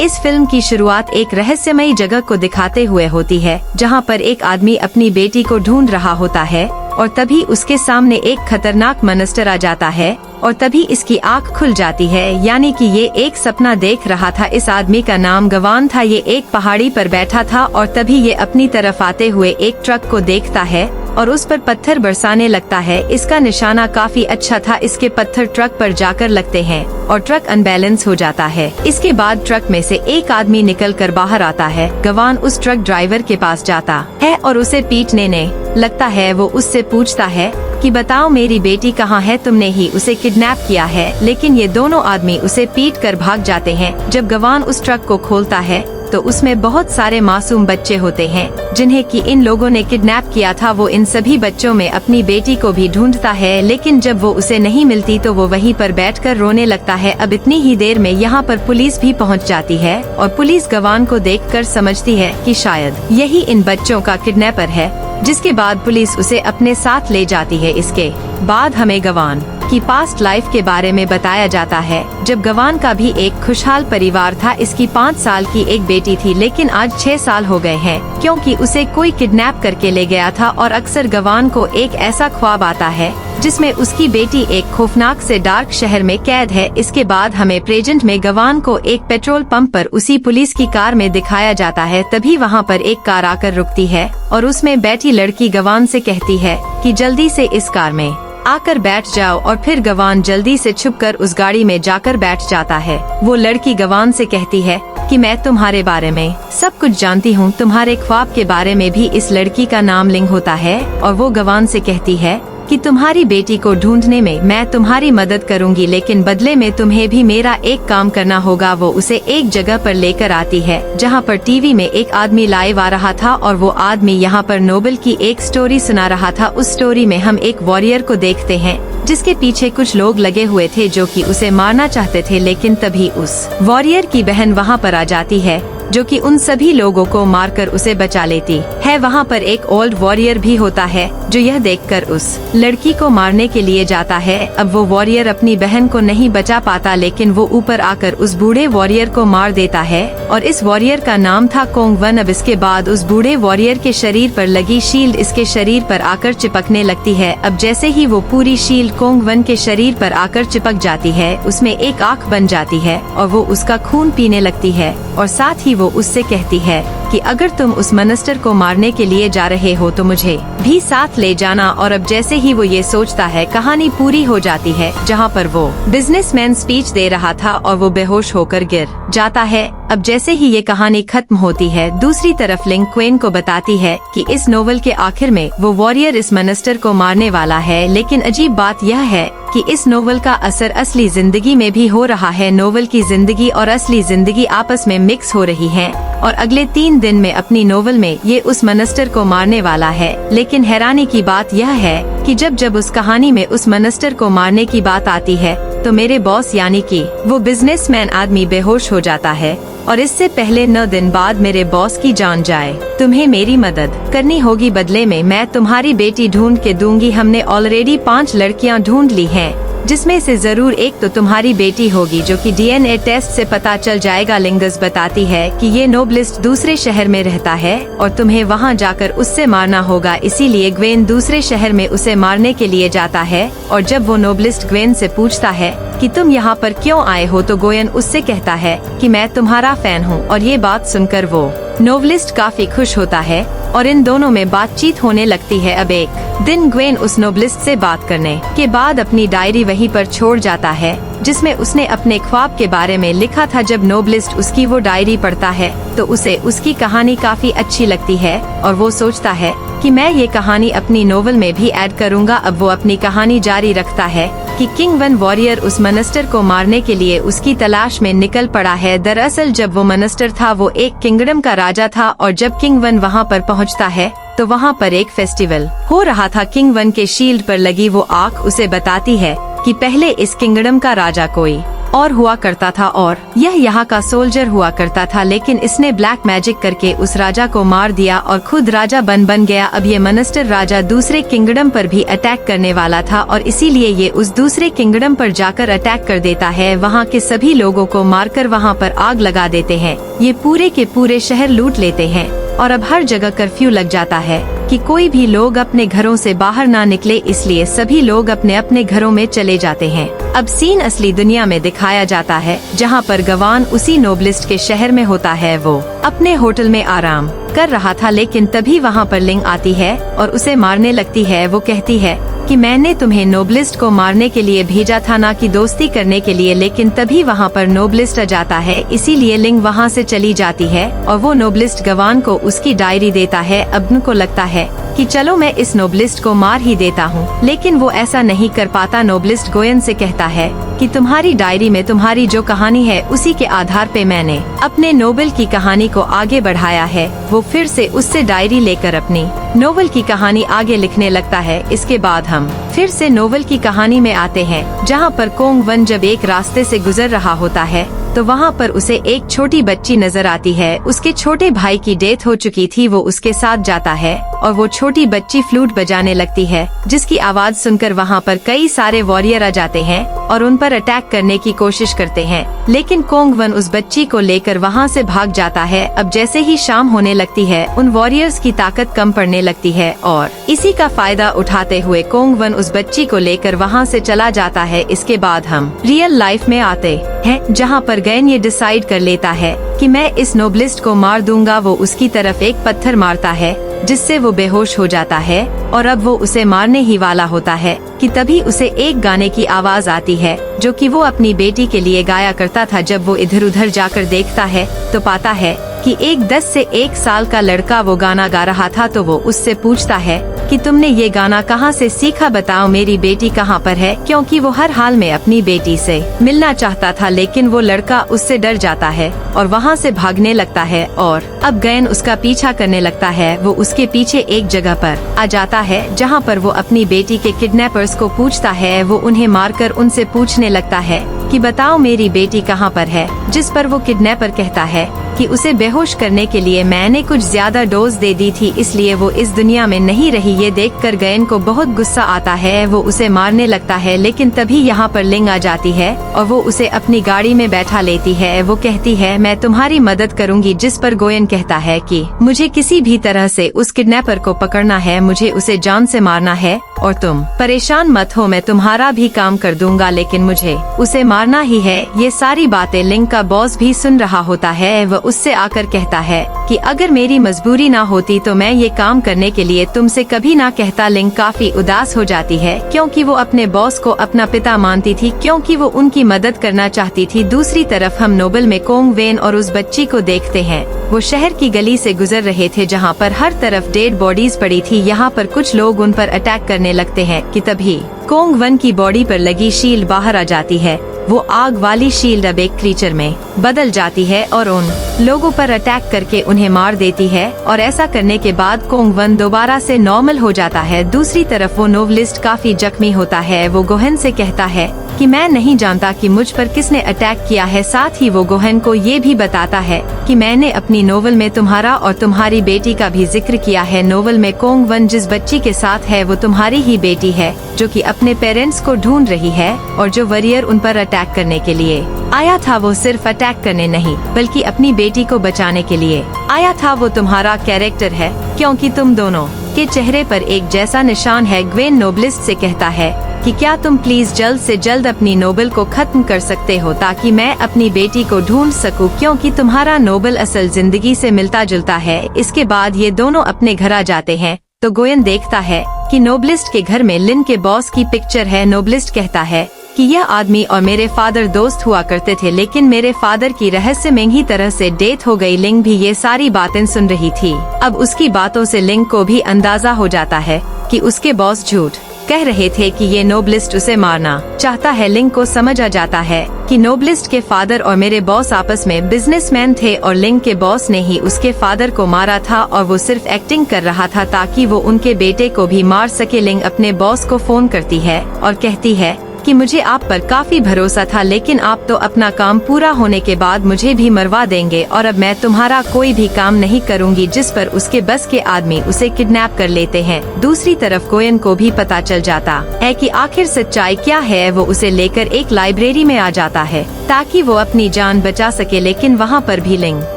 इस फिल्म की शुरुआत एक रहस्यमयी जगह को दिखाते हुए होती है, जहां पर एक आदमी अपनी बेटी को ढूंढ रहा होता है और तभी उसके सामने एक खतरनाक मॉन्स्टर आ जाता है और तभी इसकी आँख खुल जाती है, यानी कि ये एक सपना देख रहा था। इस आदमी का नाम गवान था। ये एक पहाड़ी पर बैठा था और तभी ये अपनी तरफ आते हुए एक ट्रक को देखता है और उस पर पत्थर बरसाने लगता है। इसका निशाना काफी अच्छा था। इसके पत्थर ट्रक पर जाकर लगते हैं और ट्रक अनबैलेंस हो जाता है। इसके बाद ट्रक में से एक आदमी निकल कर बाहर आता है। गवान उस ट्रक ड्राइवर के पास जाता है और उसे पीटने लगता है। वो उससे पूछता है कि बताओ मेरी बेटी कहाँ है, तुमने ही उसे किडनैप किया है। लेकिन ये दोनों आदमी उसे पीट कर भाग जाते हैं। जब गवान उस ट्रक को खोलता है तो उसमें बहुत सारे मासूम बच्चे होते हैं जिन्हें कि इन लोगों ने किडनैप किया था। वो इन सभी बच्चों में अपनी बेटी को भी ढूंढता है, लेकिन जब वो उसे नहीं मिलती तो वो वहीं पर बैठकर रोने लगता है। अब इतनी ही देर में यहाँ पर पुलिस भी पहुँच जाती है और पुलिस गवान को देखकर समझती है कि शायद यही इन बच्चों का किडनैपर है, जिसके बाद पुलिस उसे अपने साथ ले जाती है। इसके बाद हमें गवान की पास्ट लाइफ के बारे में बताया जाता है, जब गवान का भी एक खुशहाल परिवार था। इसकी 5 साल की एक बेटी थी, लेकिन आज 6 साल हो गए हैं क्योंकि उसे कोई किडनैप करके ले गया था। और अक्सर गवान को एक ऐसा ख्वाब आता है जिसमें उसकी बेटी एक खौफनाक से डार्क शहर में कैद है। इसके बाद हमें प्रेजेंट में गवान को एक पेट्रोल पंप पर उसी पुलिस की कार में दिखाया जाता है। तभी वहाँ पर एक कार आकर रुकती है और उसमें बैठी लड़की गवान से कहती है कि जल्दी से इस कार में आकर बैठ जाओ। और फिर गवान जल्दी से छुपकर उस गाड़ी में जाकर बैठ जाता है। वो लड़की गवान से कहती है कि मैं तुम्हारे बारे में सब कुछ जानती हूँ। तुम्हारे ख्वाब के बारे में भी इस लड़की का नाम लिंक होता है। और वो गवान से कहती है कि तुम्हारी बेटी को ढूंढने में मैं तुम्हारी मदद करूंगी, लेकिन बदले में तुम्हें भी मेरा एक काम करना होगा। वो उसे एक जगह पर लेकर आती है जहां पर टीवी में एक आदमी लाइव आ रहा था और वो आदमी यहां पर नोबेल की एक स्टोरी सुना रहा था। उस स्टोरी में हम एक वॉरियर को देखते हैं जिसके पीछे कुछ लोग लगे हुए थे जो कि उसे मारना चाहते थे, लेकिन तभी उस वॉरियर की बहन वहां पर आ जाती है जो कि उन सभी लोगों को मारकर उसे बचा लेती है। वहाँ पर एक ओल्ड वॉरियर भी होता है जो यह देखकर उस लड़की को मारने के लिए जाता है। अब वो वॉरियर अपनी बहन को नहीं बचा पाता, लेकिन वो ऊपर आकर उस बूढ़े वॉरियर को मार देता है और इस वॉरियर का नाम था कोंग वन। अब इसके बाद उस बूढ़े वॉरियर के शरीर पर लगी शील्ड इसके शरीर पर आकर चिपकने लगती है। अब जैसे ही वो पूरी शील्ड कोंग वन के शरीर पर आकर चिपक जाती है, उसमें एक आँख बन जाती है और वो उसका खून पीने लगती है। और साथ ही वो उससे कहती है कि अगर तुम उस मॉन्स्टर को मारने के लिए जा रहे हो तो मुझे भी साथ ले जाना। और अब जैसे ही वो ये सोचता है, कहानी पूरी हो जाती है जहाँ पर वो बिजनेसमैन स्पीच दे रहा था और वो बेहोश होकर गिर जाता है। अब जैसे ही ये कहानी खत्म होती है, दूसरी तरफ लिंक क्वेन को बताती है कि इस नोवेल के आखिर में वो वॉरियर इस मॉन्स्टर को मारने वाला है। लेकिन अजीब बात यह है कि इस नोवेल का असर असली जिंदगी में भी हो रहा है। नोवेल की जिंदगी और असली जिंदगी आपस में मिक्स हो रही है और अगले 3 दिन में अपनी नोवेल में ये उस मॉन्स्टर को मारने वाला है। लेकिन हैरानी की बात यह है कि जब उस कहानी में उस मॉन्स्टर को मारने की बात आती है तो मेरे बॉस यानी कि वो बिजनेसमैन आदमी बेहोश हो जाता है और इससे पहले 9 दिन बाद मेरे बॉस की जान जाए। तुम्हें मेरी मदद करनी होगी, बदले में मैं तुम्हारी बेटी ढूंढ के दूंगी। हमने ऑलरेडी 5 लड़कियां ढूंढ ली हैं, जिसमें से जरूर एक तो तुम्हारी बेटी होगी जो कि डीएनए टेस्ट से पता चल जाएगा। लिंगस बताती है कि ये नोबलिस्ट दूसरे शहर में रहता है और तुम्हें वहां जाकर उससे मारना होगा। इसीलिए ग्वेन दूसरे शहर में उसे मारने के लिए जाता है और जब वो नोबलिस्ट ग्वेन से पूछता है कि तुम यहाँ पर क्यों आए हो तो गोयन उससे कहता है कि मैं तुम्हारा फैन हूँ। और ये बात सुनकर वो नोवेलिस्ट काफी खुश होता है और इन दोनों में बातचीत होने लगती है। अब एक दिन ग्वेन उस नोवेलिस्ट से बात करने के बाद अपनी डायरी वहीं पर छोड़ जाता है जिसमें उसने अपने ख्वाब के बारे में लिखा था। जब नोवेलिस्ट उसकी वो डायरी पढ़ता है तो उसे उसकी कहानी काफी अच्छी लगती है और वो सोचता है कि मैं ये कहानी अपनी नोवेल में भी ऐड करूँगा। अब वो अपनी कहानी जारी रखता है कि किंग वन वॉरियर उस मॉन्स्टर को मारने के लिए उसकी तलाश में निकल पड़ा है। दरअसल जब वो मॉन्स्टर था वो एक किंगडम का राजा था और जब किंग वन वहाँ पर पहुँचता है तो वहाँ पर एक फेस्टिवल हो रहा था। किंग वन के शील्ड पर लगी वो आँख उसे बताती है कि पहले इस किंगडम का राजा कोई और हुआ करता था और यह यहाँ का सोल्जर हुआ करता था, लेकिन इसने ब्लैक मैजिक करके उस राजा को मार दिया और खुद राजा बन गया। अब ये मनिस्टर राजा दूसरे किंगडम पर भी अटैक करने वाला था और इसीलिए ये उस दूसरे किंगडम पर जाकर अटैक कर देता है। वहाँ के सभी लोगों को मारकर वहाँ पर आग लगा देते हैं। ये पूरे के पूरे शहर लूट लेते हैं और अब हर जगह कर्फ्यू लग जाता है कि कोई भी लोग अपने घरों से बाहर ना निकले, इसलिए सभी लोग अपने अपने घरों में चले जाते हैं। अब सीन असली दुनिया में दिखाया जाता है, जहाँ पर गवान उसी नोबलिस्ट के शहर में होता है। वो अपने होटल में आराम कर रहा था, लेकिन तभी वहाँ पर लिंग आती है और उसे मारने लगती है। वो कहती है कि मैंने तुम्हें नोबलिस्ट को मारने के लिए भेजा था, ना कि दोस्ती करने के लिए। लेकिन तभी वहाँ पर नोबलिस्ट आ जाता है, इसीलिए लिंग वहाँ से चली जाती है और वो नोबलिस्ट गवान को उसकी डायरी देता है। अब उनको लगता है कि चलो मैं इस नोबलिस्ट को मार ही देता हूँ, लेकिन वो ऐसा नहीं कर पाता। नोबलिस्ट गोयन से कहता है कि तुम्हारी डायरी में तुम्हारी जो कहानी है उसी के आधार पे मैंने अपने नोवेल की कहानी को आगे बढ़ाया है। वो फिर से उससे डायरी लेकर अपनी नोवेल की कहानी आगे लिखने लगता है। इसके बाद हम फिर से नोवेल की कहानी में आते हैं, जहाँ पर कोंग वन जब एक रास्ते से गुजर रहा होता है तो वहाँ पर उसे एक छोटी बच्ची नजर आती है। उसके छोटे भाई की डेथ हो चुकी थी। वो उसके साथ जाता है और वो छोटी बच्ची फ्लूट बजाने लगती है, जिसकी आवाज सुनकर वहाँ पर कई सारे वॉरियर आ जाते हैं और उन पर अटैक करने की कोशिश करते हैं। लेकिन कोंग वन उस बच्ची को लेकर वहाँ से भाग जाता है। अब जैसे ही शाम होने लगती है, उन वॉरियर्स की ताकत कम पड़ने लगती है और इसी का फायदा उठाते हुए कोंग वन उस बच्ची को लेकर वहाँ से चला जाता है। इसके बाद हम रियल लाइफ में आते हैं, जहाँ पर गैन ये डिसाइड कर लेता है कि मैं इस नोबलिस्ट को मार दूंगा। वो उसकी तरफ एक पत्थर मारता है, जिससे वो बेहोश हो जाता है और अब वो उसे मारने ही वाला होता है कि तभी उसे एक गाने की आवाज आती है, जो कि वो अपनी बेटी के लिए गाया करता था। जब वो इधर उधर जाकर देखता है तो पाता है कि एक 10 से 1 साल का लड़का वो गाना गा रहा था। तो वो उससे पूछता है कि तुमने ये गाना कहाँ से सीखा, बताओ मेरी बेटी कहाँ पर है, क्योंकि वो हर हाल में अपनी बेटी से मिलना चाहता था। लेकिन वो लड़का उससे डर जाता है और वहाँ से भागने लगता है और अब गैन उसका पीछा करने लगता है। वो उसके पीछे एक जगह पर आ जाता है, जहाँ पर वो अपनी बेटी के किडनैपर्स को पूछता है। वो उन्हें मारकर उनसे पूछने लगता है कि बताओ मेरी बेटी कहाँ पर है, जिस पर वो किडनैपर कहता है कि उसे बेहोश करने के लिए मैंने कुछ ज्यादा डोज दे दी थी, इसलिए वो इस दुनिया में नहीं रही। ये देखकर गैन को बहुत गुस्सा आता है। वो उसे मारने लगता है, लेकिन तभी यहाँ पर लिंग आ जाती है और वो उसे अपनी गाड़ी में बैठा लेती है। वो कहती है मैं तुम्हारी मदद करूँगी, जिस पर गोयन कहता है कि मुझे किसी भी तरह से उस किडनैपर को पकड़ना है, मुझे उसे जान से मारना है और तुम परेशान मत हो, मैं तुम्हारा भी काम कर दूंगा, लेकिन मुझे उसे मारना ही है। ये सारी बातें लिंग का बॉस भी सुन रहा होता है। वह उससे आकर कहता है कि अगर मेरी मजबूरी ना होती तो मैं ये काम करने के लिए तुमसे कभी ना कहता। लिंग काफी उदास हो जाती है, क्योंकि वो अपने बॉस को अपना पिता मानती थी, क्योंकि वो उनकी मदद करना चाहती थी। दूसरी तरफ हम नोबल में कोंग वेन और उस बच्ची को देखते हैं। वो शहर की गली से गुजर रहे थे, जहाँ पर हर तरफ डेड बॉडीज पड़ी थी। यहाँ पर कुछ लोग उन पर अटैक करने लगते हैं कि तभी कोंग वन की बॉडी पर लगी शील्ड बाहर आ जाती है। वो आग वाली शील्ड अब एक क्रीचर में बदल जाती है और उन लोगों पर अटैक करके उन्हें मार देती है। और ऐसा करने के बाद कोंग वन दोबारा से नॉर्मल हो जाता है। दूसरी तरफ वो नोवेलिस्ट काफी जख्मी होता है। वो गोहन से कहता है कि मैं नहीं जानता कि मुझ पर किसने अटैक किया है। साथ ही वो गोहन को ये भी बताता है कि मैंने अपनी नोवेल में तुम्हारा और तुम्हारी बेटी का भी जिक्र किया है। नोवेल में कोंग वन जिस बच्ची के साथ है वो तुम्हारी ही बेटी है, जो कि अपने पेरेंट्स को ढूंढ रही है और जो वॉरियर उन पर अटैक करने के लिए आया था वो सिर्फ अटैक करने नहीं बल्कि अपनी बेटी को बचाने के लिए आया था। वो तुम्हारा कैरेक्टर है, क्योंकि तुम दोनों के चेहरे पर एक जैसा निशान है। ग्वेन नोबलिस्ट से कहता है कि क्या तुम प्लीज जल्द से जल्द अपनी नोबल को खत्म कर सकते हो, ताकि मैं अपनी बेटी को ढूंढ सकूं, क्योंकि तुम्हारा नोबल असल जिंदगी से मिलता जुलता है। इसके बाद ये दोनों अपने घर आ जाते हैं तो गोयन देखता है कि नोबलिस्ट के घर में लिन के बॉस की पिक्चर है। नोबलिस्ट कहता है कि यह आदमी और मेरे फादर दोस्त हुआ करते थे, लेकिन मेरे फादर की रहस्यमय ही तरह से डेथ हो गई। लिंग भी ये सारी बातें सुन रही थी। अब उसकी बातों से लिंग को भी अंदाजा हो जाता है कि उसके बॉस झूठ कह रहे थे कि ये नोबलिस्ट उसे मारना चाहता है। लिंग को समझ आ जाता है कि नोबलिस्ट के फादर और मेरे बॉस आपस में बिजनेसमैन थे और लिंग के बॉस ने ही उसके फादर को मारा था और वो सिर्फ एक्टिंग कर रहा था ताकि वो उनके बेटे को भी मार सके। लिंग अपने बॉस को फोन करती है और कहती है कि मुझे आप पर काफी भरोसा था, लेकिन आप तो अपना काम पूरा होने के बाद मुझे भी मरवा देंगे और अब मैं तुम्हारा कोई भी काम नहीं करूँगी। जिस पर उसके बस के आदमी उसे किडनैप कर लेते हैं। दूसरी तरफ गोयन को भी पता चल जाता है कि आखिर सच्चाई क्या है। वो उसे लेकर एक लाइब्रेरी में आ जाता है ताकि वो अपनी जान बचा सके, लेकिन वहाँ पर भी लिंग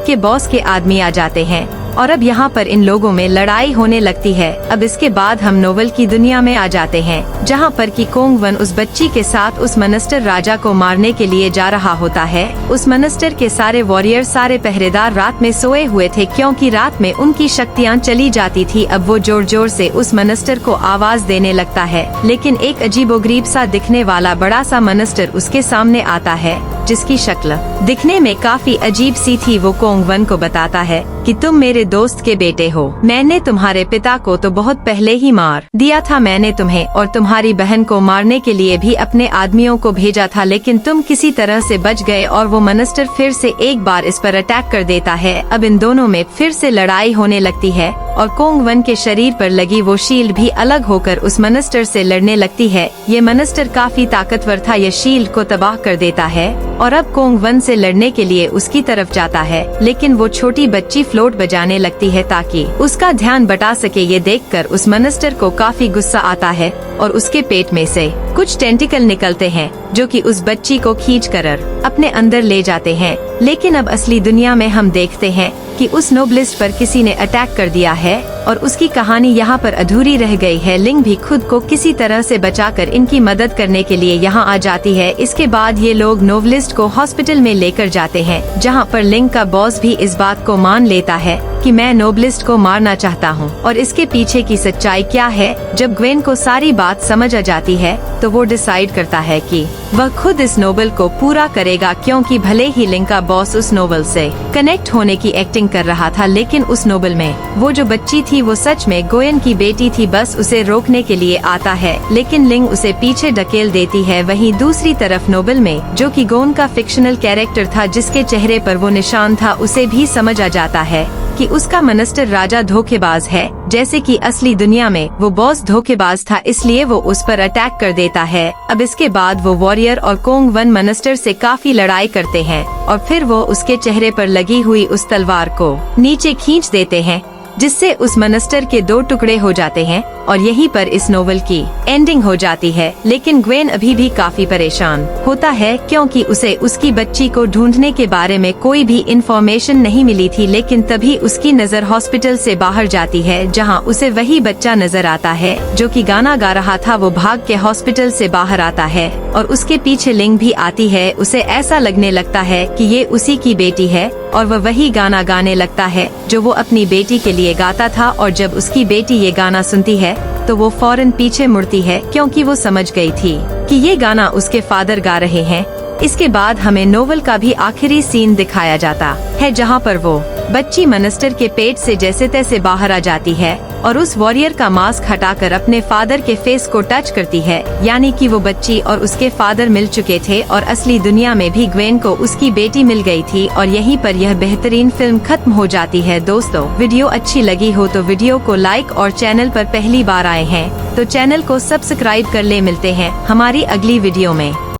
के बॉस के आदमी आ जाते हैं और अब यहाँ पर इन लोगों में लड़ाई होने लगती है। अब इसके बाद हम नोवेल की दुनिया में आ जाते हैं, जहाँ पर कि कोंग वन उस बच्ची के साथ उस मनस्टर राजा को मारने के लिए जा रहा होता है। उस मनस्टर के सारे वॉरियर, सारे पहरेदार रात में सोए हुए थे, क्योंकि रात में उनकी शक्तियाँ चली जाती थी। अब वो जोर जोर से उस मनस्टर को आवाज देने लगता है, लेकिन एक अजीबोगरीब सा दिखने वाला बड़ा सा मनस्टर उसके सामने आता है, जिसकी शक्ल दिखने में काफी अजीब सी थी। वो कोंग वन को बताता है कि तुम मेरे दोस्त के बेटे हो। मैंने तुम्हारे पिता को तो बहुत पहले ही मार दिया था। मैंने तुम्हें और तुम्हारी बहन को मारने के लिए भी अपने आदमियों को भेजा था, लेकिन तुम किसी तरह से बच गए और वो मनस्टर फिर से एक बार इस पर अटैक कर देता है। अब इन दोनों में फिर से लड़ाई होने लगती है और कोंग वन के शरीर पर लगी वो शील्ड भी अलग होकर उस मनस्टर से लड़ने लगती है। ये मनस्टर काफी ताकतवर था, ये शील्ड को तबाह कर देता है और अब कोंग वन से लड़ने के लिए उसकी तरफ जाता है, लेकिन वो छोटी बच्ची फ्लोट बजाने लगती है ताकि उसका ध्यान बटा सके। ये देखकर उस मनस्टर को काफी गुस्सा आता है और उसके पेट में से कुछ टेंटिकल निकलते हैं जो कि उस बच्ची को खींचकर अपने अंदर ले जाते हैं। लेकिन अब असली दुनिया में हम देखते हैं कि उस नोबलिस्ट पर किसी ने अटैक कर दिया है और उसकी कहानी यहाँ पर अधूरी रह गई है। लिंग भी खुद को किसी तरह से बचाकर इनकी मदद करने के लिए यहाँ आ जाती है। इसके बाद ये लोग नोवलिस्ट को हॉस्पिटल में लेकर जाते हैं, जहाँ पर लिंग का बॉस भी इस बात को मान लेता है कि मैं नोबलिस्ट को मारना चाहता हूँ और इसके पीछे की सच्चाई क्या है। जब ग्वेन को सारी बात समझ आ जाती है तो वो डिसाइड करता है कि वह खुद इस नोवेल को पूरा करेगा, क्योंकि भले ही लिंग का बॉस उस नोवेल से कनेक्ट होने की एक्टिंग कर रहा था, लेकिन उस नोवेल में वो जो बच्ची थी वो सच में गोयन की बेटी थी। बस उसे रोकने के लिए आता है, लेकिन लिंग उसे पीछे धकेल देती है। वहीं दूसरी तरफ नोवेल में जो कि गोन का फिक्शनल कैरेक्टर था, जिसके चेहरे पर वो निशान था, उसे भी समझ आ जाता है कि उसका मनस्टर राजा धोखेबाज है, जैसे कि असली दुनिया में वो बॉस धोखेबाज था, इसलिए वो उस पर अटैक कर देता है। अब इसके बाद वो वॉरियर और कोंग वन मनस्टर से काफी लड़ाई करते हैं और फिर वो उसके चेहरे पर लगी हुई उस तलवार को नीचे खींच देते हैं, जिससे उस मनस्टर के 2 टुकड़े हो जाते हैं और यहीं पर इस नोवेल की एंडिंग हो जाती है। लेकिन ग्वेन अभी भी काफी परेशान होता है, क्योंकि उसे उसकी बच्ची को ढूंढने के बारे में कोई भी इंफॉर्मेशन नहीं मिली थी। लेकिन तभी उसकी नजर हॉस्पिटल से बाहर जाती है, जहां उसे वही बच्चा नजर आता है जो कि गाना गा रहा था। वो भाग के हॉस्पिटल से बाहर आता है और उसके पीछे लिंग भी आती है। उसे ऐसा लगने लगता है कि ये उसी की बेटी है और वह वही गाना गाने लगता है जो वो अपनी बेटी के लिए गाता था। और जब उसकी बेटी ये गाना सुनती है तो वो फौरन पीछे मुड़ती है, क्योंकि वो समझ गई थी कि ये गाना उसके फादर गा रहे हैं। इसके बाद हमें नोवेल का भी आखिरी सीन दिखाया जाता है, जहाँ पर वो बच्ची मनस्टर के पेट से जैसे तैसे बाहर आ जाती है और उस वॉरियर का मास्क हटाकर अपने फादर के फेस को टच करती है, यानी कि वो बच्ची और उसके फादर मिल चुके थे और असली दुनिया में भी ग्वेन को उसकी बेटी मिल गई थी। और यहीं पर यह बेहतरीन फिल्म खत्म हो जाती है। दोस्तों, वीडियो अच्छी लगी हो तो वीडियो को लाइक और चैनल पर पहली बार आए हैं तो चैनल को सब्सक्राइब कर ले। मिलते हैं हमारी अगली वीडियो में।